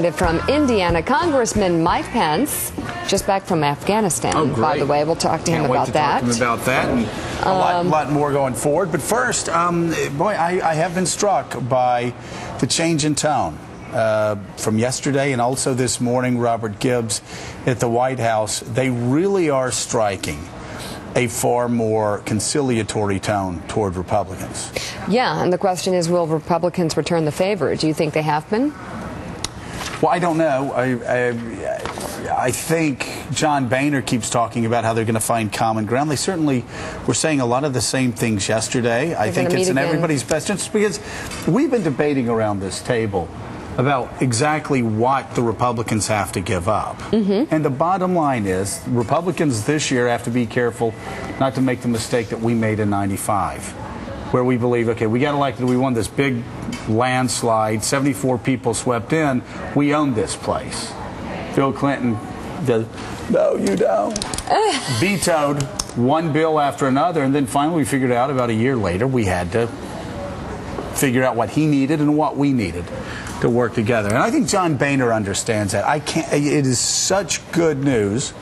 representative from Indiana, Congressman Mike Pence, just back from Afghanistan. Oh, great. By the way, we'll talk to him about that. Talk to him about that and a lot more going forward. But first, boy, I have been struck by the change in tone from yesterday and also this morning. Robert Gibbs at the White House, they really are striking a far more conciliatory tone toward Republicans. Yeah, and the question is, will Republicans return the favor? Do you think they have been? Well, I don't know. I think John Boehner keeps talking about how they're going to find common ground. They certainly were saying a lot of the same things yesterday. I think it's in everybody's best interest because we've been debating around this table about exactly what the Republicans have to give up. And the bottom line is Republicans this year have to be careful not to make the mistake that we made in '95, where we believe, okay, we got elected, we won this big landslide, 74 people swept in, we own this place. Bill Clinton, no, you don't, vetoed one bill after another, and then finally we figured out about a year later we had to figure out what he needed and what we needed to work together. And I think John Boehner understands that. It is such good news,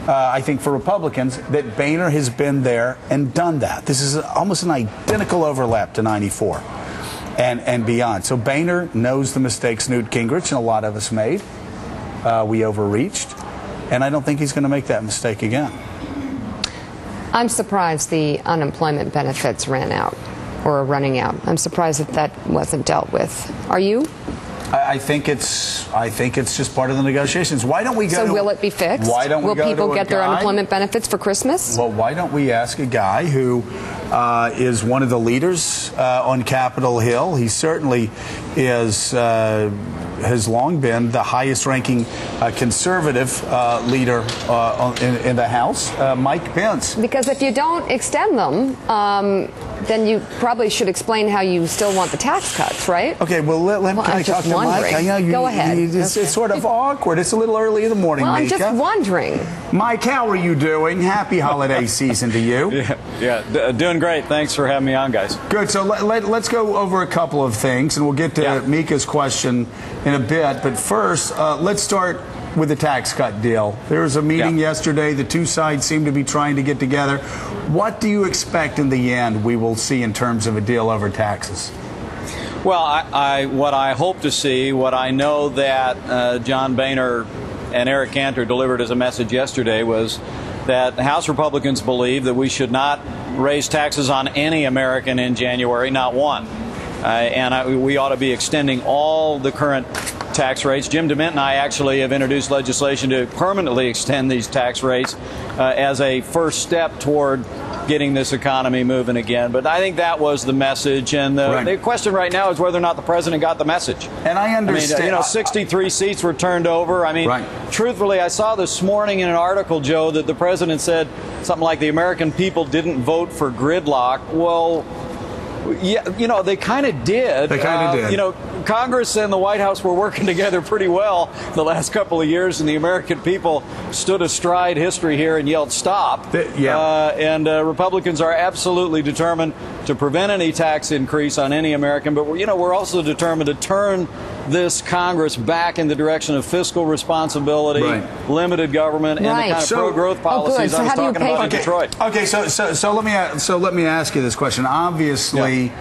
I think, for Republicans that Boehner has been there and done that. This is almost an identical overlap to '94 and beyond. So Boehner knows the mistakes Newt Gingrich and a lot of us made. We overreached, and I don't think he's going to make that mistake again. I'm surprised the unemployment benefits ran out or are running out. I'm surprised that wasn't dealt with. Are you? I think it's just part of the negotiations. Why don't we go? So will it be fixed? Why don't we will go people to get their unemployment benefits for Christmas? Well, why don't we ask a guy who is one of the leaders on Capitol Hill? He certainly is. Has long been the highest-ranking conservative leader in the House, Mike Pence. Because if you don't extend them, then you probably should explain how you still want the tax cuts, right? Okay, well, can I talk to Mike? Go ahead. It's sort of awkward. It's a little early in the morning, Well, I'm Mika. just wondering. Mike, how are you doing? Happy holiday season to you. Yeah, doing great. Thanks for having me on, guys. Good. So let's go over a couple of things, and we'll get to Mika's question in a bit. But first, let's start with the tax cut deal. There was a meeting yesterday. The two sides seem to be trying to get together. What do you expect in the end we will see in terms of a deal over taxes? Well, what I hope to see, what I know that John Boehner and Eric Cantor delivered as a message yesterday was that House Republicans believe that we should not raise taxes on any American in January, not one. We ought to be extending all the current tax rates. Jim DeMint and I actually have introduced legislation to permanently extend these tax rates as a first step toward getting this economy moving again. But I think that was the message, and the question right now is whether or not the president got the message. And I understand. 63 seats were turned over. Truthfully, I saw this morning in an article, Joe, that the president said something like the American people didn't vote for gridlock. Well, yeah, they kind of did. They kind of did. Congress and the White House were working together pretty well the last couple of years, and the American people stood astride history here and yelled stop. Republicans are absolutely determined to prevent any tax increase on any American, but we're also determined to turn this Congress back in the direction of fiscal responsibility, limited government, and the kind of pro-growth policies I was talking about in Detroit. Okay, so let me ask you this question. Obviously,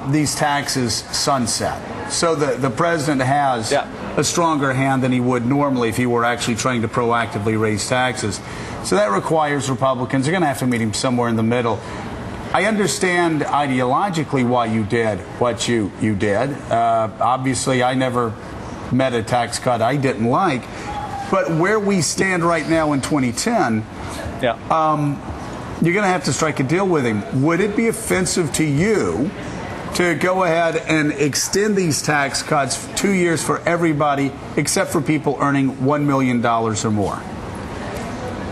these taxes sunset. So the president has a stronger hand than he would normally if he were actually trying to proactively raise taxes. So that requires Republicans are going to have to meet him somewhere in the middle. I understand ideologically why you did what you did. Obviously, I never met a tax cut I didn't like. But where we stand right now in 2010, you're going to have to strike a deal with him. Would it be offensive to you to go ahead and extend these tax cuts 2 years for everybody except for people earning $1 million or more?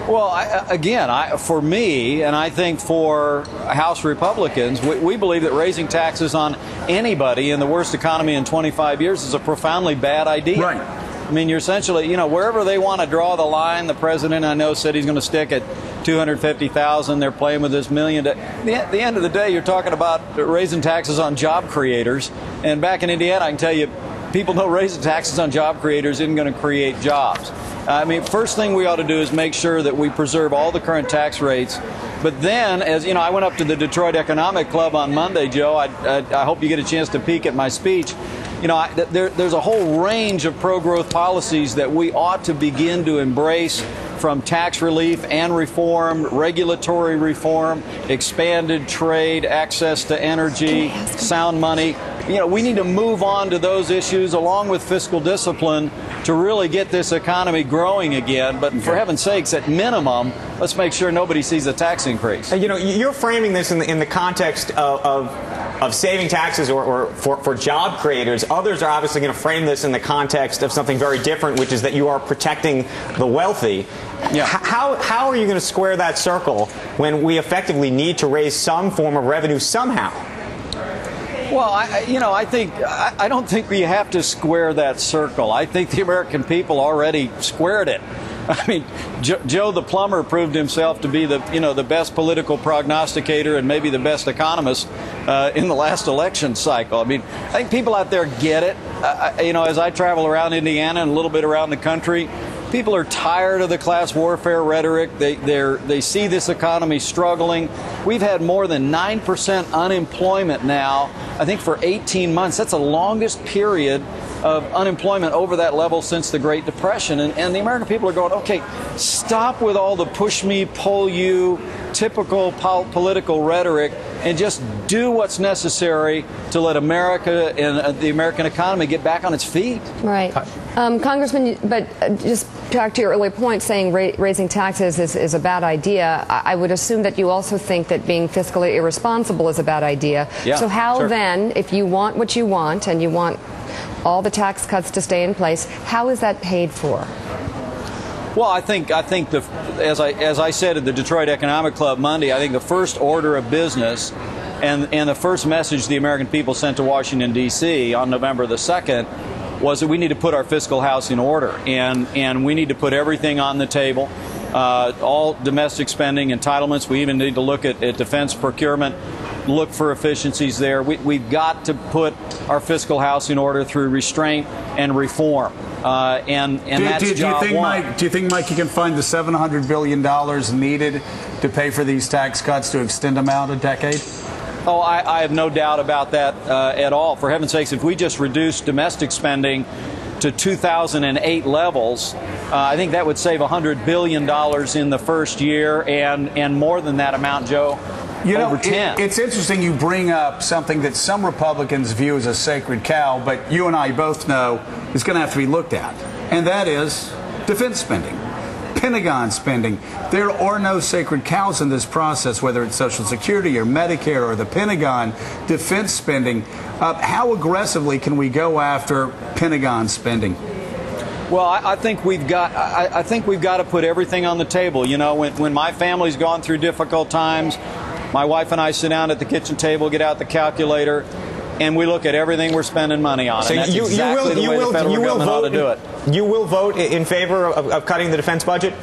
Well, for me, and I think for House Republicans, we believe that raising taxes on anybody in the worst economy in 25 years is a profoundly bad idea. Right. I mean, you're essentially, wherever they want to draw the line, the president, I know, said he's going to stick at 250,000. They're playing with this million. At the end of the day, you're talking about raising taxes on job creators. And back in Indiana, I can tell you, people know raising taxes on job creators isn't going to create jobs. I mean, first thing we ought to do is make sure that we preserve all the current tax rates. But then, as you know, I went up to the Detroit Economic Club on Monday, Joe. I hope you get a chance to peek at my speech. You know, there's a whole range of pro-growth policies that we ought to begin to embrace, from tax relief and reform, regulatory reform, expanded trade, access to energy, sound money. You know, we need to move on to those issues along with fiscal discipline to really get this economy growing again. But for heaven's sakes, at minimum, let's make sure nobody sees a tax increase. You know, you're framing this in the context of saving taxes or for job creators. Others are obviously going to frame this in the context of something very different, which is that you are protecting the wealthy. Yeah. How are you going to square that circle when we effectively need to raise some form of revenue somehow? Well, I don't think we have to square that circle. I think the American people already squared it. I mean, Joe the plumber proved himself to be the best political prognosticator and maybe the best economist in the last election cycle. I mean, I think people out there get it. As I travel around Indiana and a little bit around the country, people are tired of the class warfare rhetoric. They see this economy struggling. We've had more than 9% unemployment now, I think, for 18 months. That's the longest period of unemployment over that level since the Great Depression. And the American people are going, okay, stop with all the push me, pull you, typical political rhetoric, and just do what's necessary to let America and the American economy get back on its feet. Right. Congressman, but just back to your earlier point, saying raising taxes is a bad idea, I would assume that you also think that being fiscally irresponsible is a bad idea. Yeah, so how then, if you want what you want and you want all the tax cuts to stay in place, how is that paid for? Well, I think as I said at the Detroit Economic Club Monday, I think the first order of business and the first message the American people sent to Washington, D.C. on November the 2nd was that we need to put our fiscal house in order, and we need to put everything on the table, all domestic spending, entitlements. We even need to look at defense procurement, look for efficiencies there. We've got to put our fiscal house in order through restraint and reform. And that's job one. Do you think, Mike, you can find the $700 billion needed to pay for these tax cuts to extend them out a decade? Oh, I have no doubt about that at all. For heaven's sakes, if we just reduce domestic spending to 2008 levels, I think that would save $100 billion in the first year, and more than that amount, Joe. Over 10. It's interesting you bring up something that some Republicans view as a sacred cow, but you and I both know is going to have to be looked at, and that is defense spending, Pentagon spending. There are no sacred cows in this process, whether it's Social Security or Medicare or the Pentagon. Defense spending. How aggressively can we go after Pentagon spending? Well, I think we've got to put everything on the table. You know, when my family's gone through difficult times, my wife and I sit down at the kitchen table, get out the calculator, and we look at everything we're spending money on. So and that's exactly the way the federal government ought to do it. You will vote in favor of cutting the defense budget?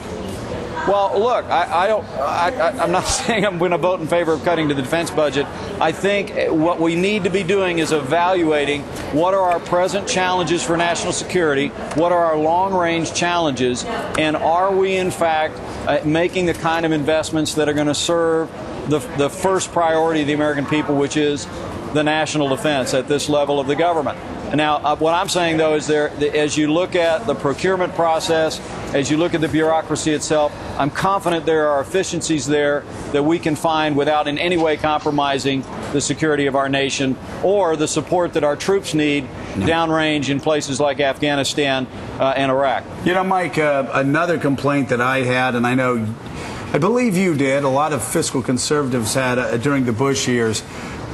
Well, look, I'm not saying I'm going to vote in favor of cutting to the defense budget. I think what we need to be doing is evaluating what are our present challenges for national security, what are our long-range challenges, and are we, in fact, making the kind of investments that are going to serve the first priority of the American people, which is the national defense at this level of the government. Now, what I'm saying, though, is as you look at the procurement process, as you look at the bureaucracy itself, I'm confident there are efficiencies there that we can find without in any way compromising the security of our nation or the support that our troops need downrange in places like Afghanistan and Iraq. You know, Mike, another complaint that I had, and I believe you did, a lot of fiscal conservatives had during the Bush years,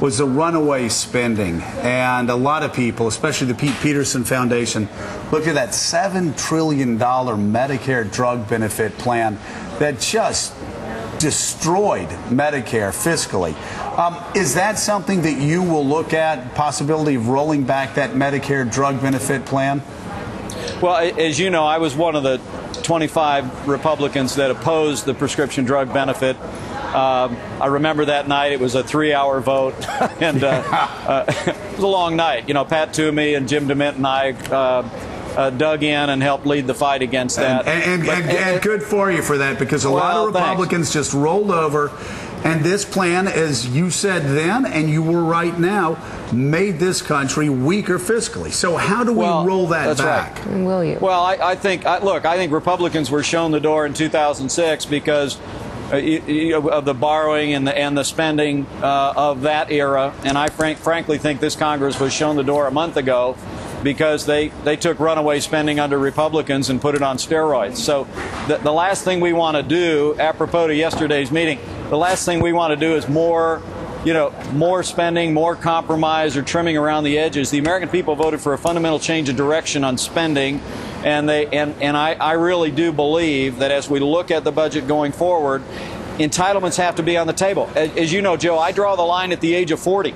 was the runaway spending. And a lot of people, especially the Pete Peterson Foundation, looked at that $7 trillion Medicare drug benefit plan that just destroyed Medicare fiscally. Is that something that you will look at, possibility of rolling back that Medicare drug benefit plan? Well, as you know, I was one of the 25 Republicans that opposed the prescription drug benefit I remember that night. It was a 3-hour vote, and it was a long night. You know, Pat Toomey and Jim DeMint and I dug in and helped lead the fight against that. And good for you for that, because a lot of Republicans just rolled over. And this plan, as you said then, and you were right now, made this country weaker fiscally. So how do we roll that back? Right. Will you? Well, I think Republicans were shown the door in 2006 because of the borrowing and the spending of that era. And I frankly think this Congress was shown the door a month ago because they took runaway spending under Republicans and put it on steroids. So the last thing we want to do, apropos to yesterday's meeting, the last thing we want to do is more spending, more compromise, or trimming around the edges. The American people voted for a fundamental change of direction on spending, and I really do believe that as we look at the budget going forward, entitlements have to be on the table. As you know, Joe, I draw the line at the age of 40.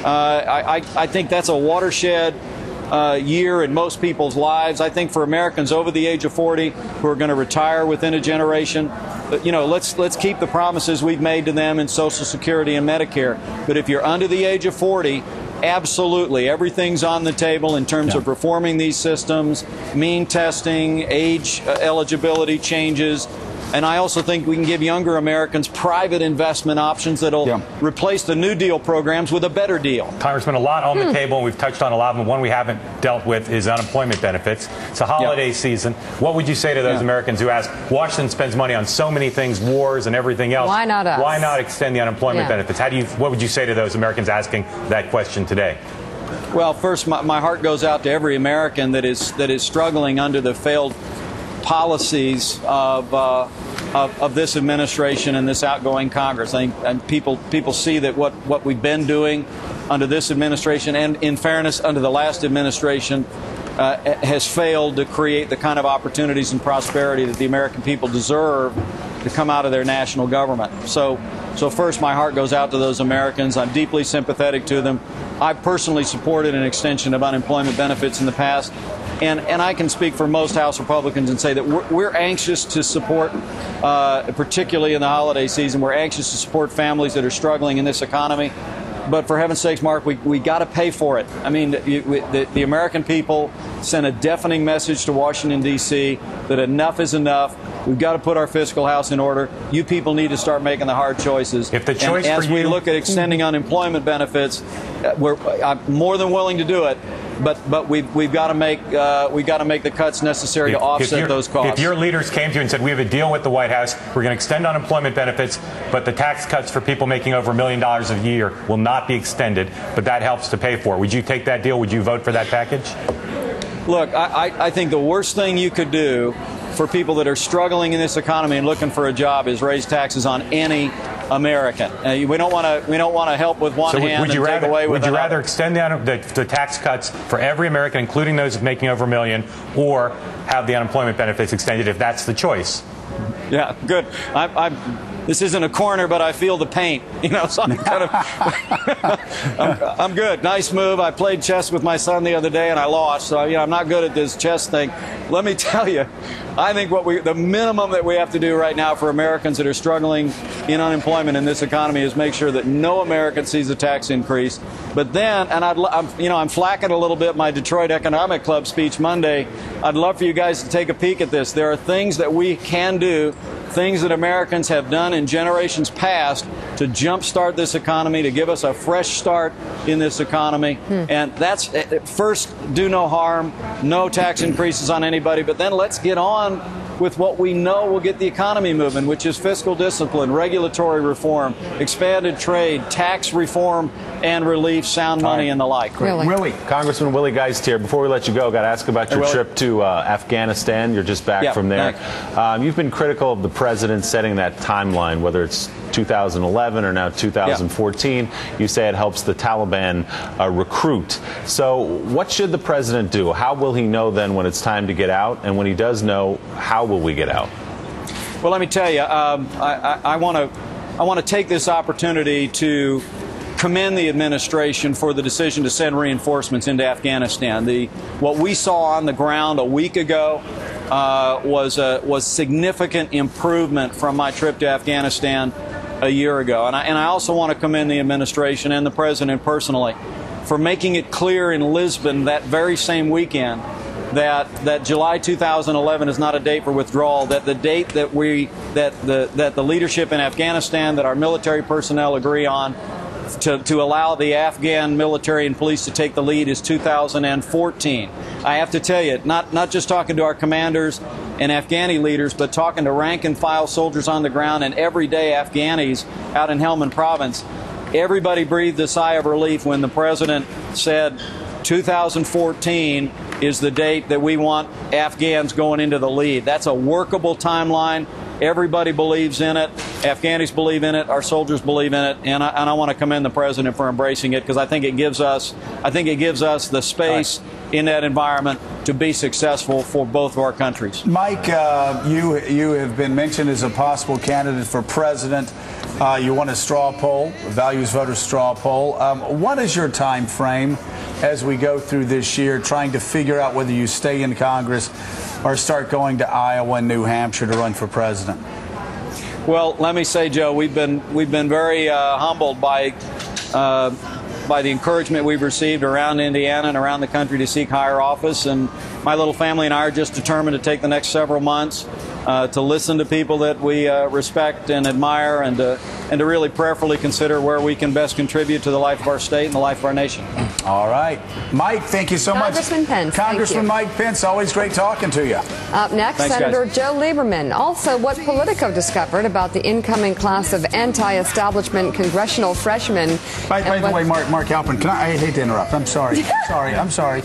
I think that's a watershed year in most people's lives. I think for Americans over the age of 40 who are going to retire within a generation, let's keep the promises we've made to them in Social Security and Medicare. But if you're under the age of 40, absolutely, everything's on the table in terms of reforming these systems, mean testing, age eligibility changes. And I also think we can give younger Americans private investment options that'll replace the New Deal programs with a better deal. Congressman, a lot on the table, and we've touched on a lot of them. One we haven't dealt with is unemployment benefits. It's a holiday season. What would you say to those Americans who ask, Washington spends money on so many things, wars and everything else. Why not us? Why not extend the unemployment benefits? What would you say to those Americans asking that question today? Well, first, my heart goes out to every American that is struggling under the failed policies of this administration and this outgoing Congress. I think and people see that what we've been doing under this administration, and in fairness under the last administration, has failed to create the kind of opportunities and prosperity that the American people deserve to come out of their national government. So first, my heart goes out to those Americans. I'm deeply sympathetic to them. I personally supported an extension of unemployment benefits in the past. And I can speak for most House Republicans and say that we're anxious to support, particularly in the holiday season, we're anxious to support families that are struggling in this economy. But for heaven's sakes, Mark, we got to pay for it. I mean, the American people sent a deafening message to Washington, D.C. that enough is enough. We've got to put our fiscal house in order. You people need to start making the hard choices. If the choice as we look at extending unemployment benefits, I'm more than willing to do it. But we've got to make the cuts necessary to offset those costs. If your leaders came to you and said, we have a deal with the White House, we're going to extend unemployment benefits, but the tax cuts for people making over $1 million a year will not be extended, but that helps to pay for it, would you take that deal? Would you vote for that package? Look, I think the worst thing you could do for people that are struggling in this economy and looking for a job is raise taxes on any American. We don't want to help with one hand and take away with another. Would you rather extend the tax cuts for every American, including those making over $1 million, or have the unemployment benefits extended if that's the choice? Yeah, good. This isn't a corner, but I feel the pain. So I'm kind of I'm good. Nice move. I played chess with my son the other day and I lost. So I'm not good at this chess thing. Let me tell you, I think the minimum that we have to do right now for Americans that are struggling in unemployment in this economy is make sure that no American sees a tax increase. But then, and I'm flacking a little bit my Detroit Economic Club speech Monday. I'd love for you guys to take a peek at this. There are things that we can do, things that Americans have done in generations past to jumpstart this economy, to give us a fresh start in this economy. And that's, first, do no harm, no tax increases on anybody, but then let's get on with what we know will get the economy moving, which is fiscal discipline, regulatory reform, expanded trade, tax reform and relief, sound money, and the like. Willie. Congressman Willie Geist here. Before we let you go, got to ask about your trip to Afghanistan. You're just back from there. You've been critical of the president setting that timeline, whether it's 2011 or now 2014. You say it helps the Taliban recruit. So what should the president do? How will he know then when it's time to get out? And when he does know, how will we get out? Well, let me tell you, I want to take this opportunity to commend the administration for the decision to send reinforcements into Afghanistan. What we saw on the ground a week ago was significant improvement from my trip to Afghanistan. a year ago. And I also want to commend the administration and the president personally for making it clear in Lisbon that very same weekend that July 2011 is not a date for withdrawal, that the date that the leadership in Afghanistan, that our military personnel agree on to allow the Afghan military and police to take the lead is 2014. I have to tell you, not just talking to our commanders and Afghani leaders, but talking to rank and file soldiers on the ground and everyday Afghanis out in Helmand Province, everybody breathed a sigh of relief when the president said 2014 is the date that we want Afghans going into the lead. That's a workable timeline. Everybody believes in it. Afghanis believe in it. Our soldiers believe in it. And I want to commend the president for embracing it, because I think it gives us the space in that environment to be successful for both of our countries. Mike, you have been mentioned as a possible candidate for president. You won a straw poll, a values voter straw poll. What is your time frame as we go through this year, trying to figure out whether you stay in Congress or start going to Iowa and New Hampshire to run for president? Well, let me say, Joe, we've been very humbled by the encouragement we've received around Indiana and around the country to seek higher office. And my little family and I are just determined to take the next several months to listen to people that we respect and admire, and to really prayerfully consider where we can best contribute to the life of our state and the life of our nation. All right. Mike, thank you so much. Congressman Pence. Congressman Mike Pence, always great talking to you. Up next, Thanks, Senator guys. Joe Lieberman. Also, what Politico discovered about the incoming class of anti-establishment congressional freshmen. By the way, Mark Halpern, I hate to interrupt. I'm sorry. I'm sorry.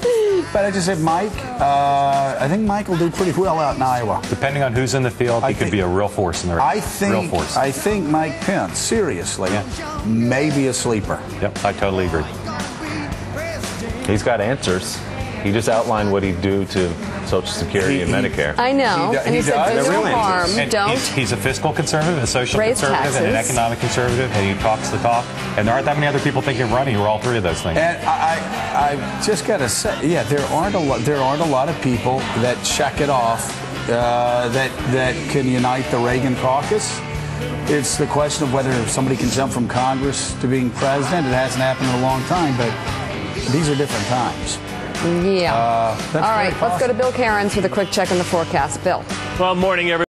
But I just said Mike. I think Mike will do pretty well out in Iowa. Depending on who's in the field, he could be a real force in the race. Real force. I think Mike Pence, seriously, may be a sleeper. Yep, I totally agree. He's got answers. He just outlined what he'd do to Social Security and Medicare. I know. And he said, do no harm. And Don't. He's a fiscal conservative, a social Raise conservative, and an taxes. economic conservative, and he talks the talk. And there aren't that many other people thinking of running who are all three of those things. And I just got to say, there aren't a lot of people that check it off that can unite the Reagan caucus. It's the question of whether somebody can jump from Congress to being president. It hasn't happened in a long time, but these are different times. Yeah. All right, let's go to Bill Cairns with a quick check on the forecast. Bill. Well, morning, everybody.